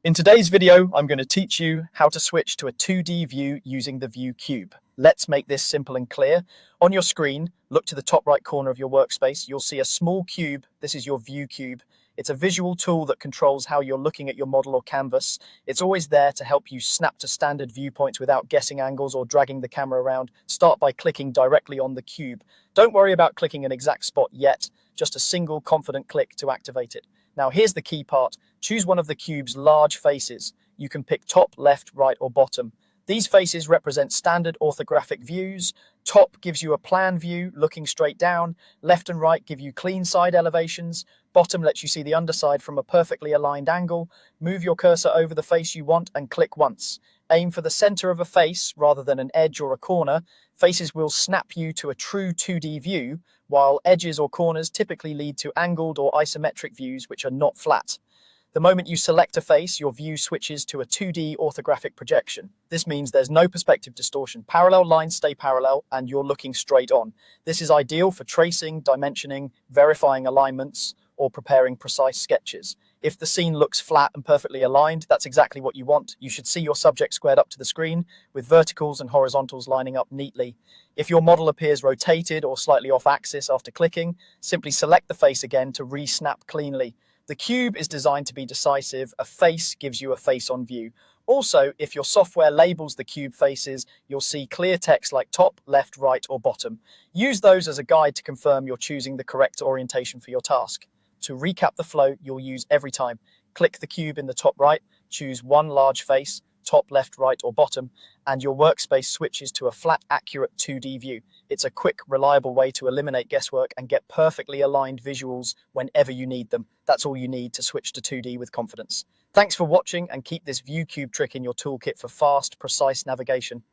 In today's video, I'm going to teach you how to switch to a 2D view using the view cube. Let's make this simple and clear. On your screen, look to the top right corner of your workspace. You'll see a small cube. This is your view cube. It's a visual tool that controls how you're looking at your model or canvas. It's always there to help you snap to standard viewpoints without guessing angles or dragging the camera around. Start by clicking directly on the cube. Don't worry about clicking an exact spot yet, just a single confident click to activate it. Now here's the key part. Choose one of the cube's large faces. You can pick top, left, right, or bottom. These faces represent standard orthographic views. Top gives you a plan view looking straight down. Left and right give you clean side elevations. Bottom lets you see the underside from a perfectly aligned angle. Move your cursor over the face you want and click once. Aim for the center of a face rather than an edge or a corner. Faces will snap you to a true 2D view, while edges or corners typically lead to angled or isometric views which are not flat. The moment you select a face, your view switches to a 2D orthographic projection. This means there's no perspective distortion. Parallel lines stay parallel and you're looking straight on. This is ideal for tracing, dimensioning, verifying alignments, or preparing precise sketches. If the scene looks flat and perfectly aligned, that's exactly what you want. You should see your subject squared up to the screen, with verticals and horizontals lining up neatly. If your model appears rotated or slightly off axis after clicking, simply select the face again to re-snap cleanly. The cube is designed to be decisive. A face gives you a face on view. Also, if your software labels the cube faces, you'll see clear text like top, left, right, or bottom. Use those as a guide to confirm you're choosing the correct orientation for your task. To recap the flow you'll use every time, click the cube in the top right, choose one large face, top, left, right, or bottom, and your workspace switches to a flat, accurate 2D view. It's a quick, reliable way to eliminate guesswork and get perfectly aligned visuals whenever you need them. That's all you need to switch to 2D with confidence. Thanks for watching, and keep this view cube trick in your toolkit for fast, precise navigation.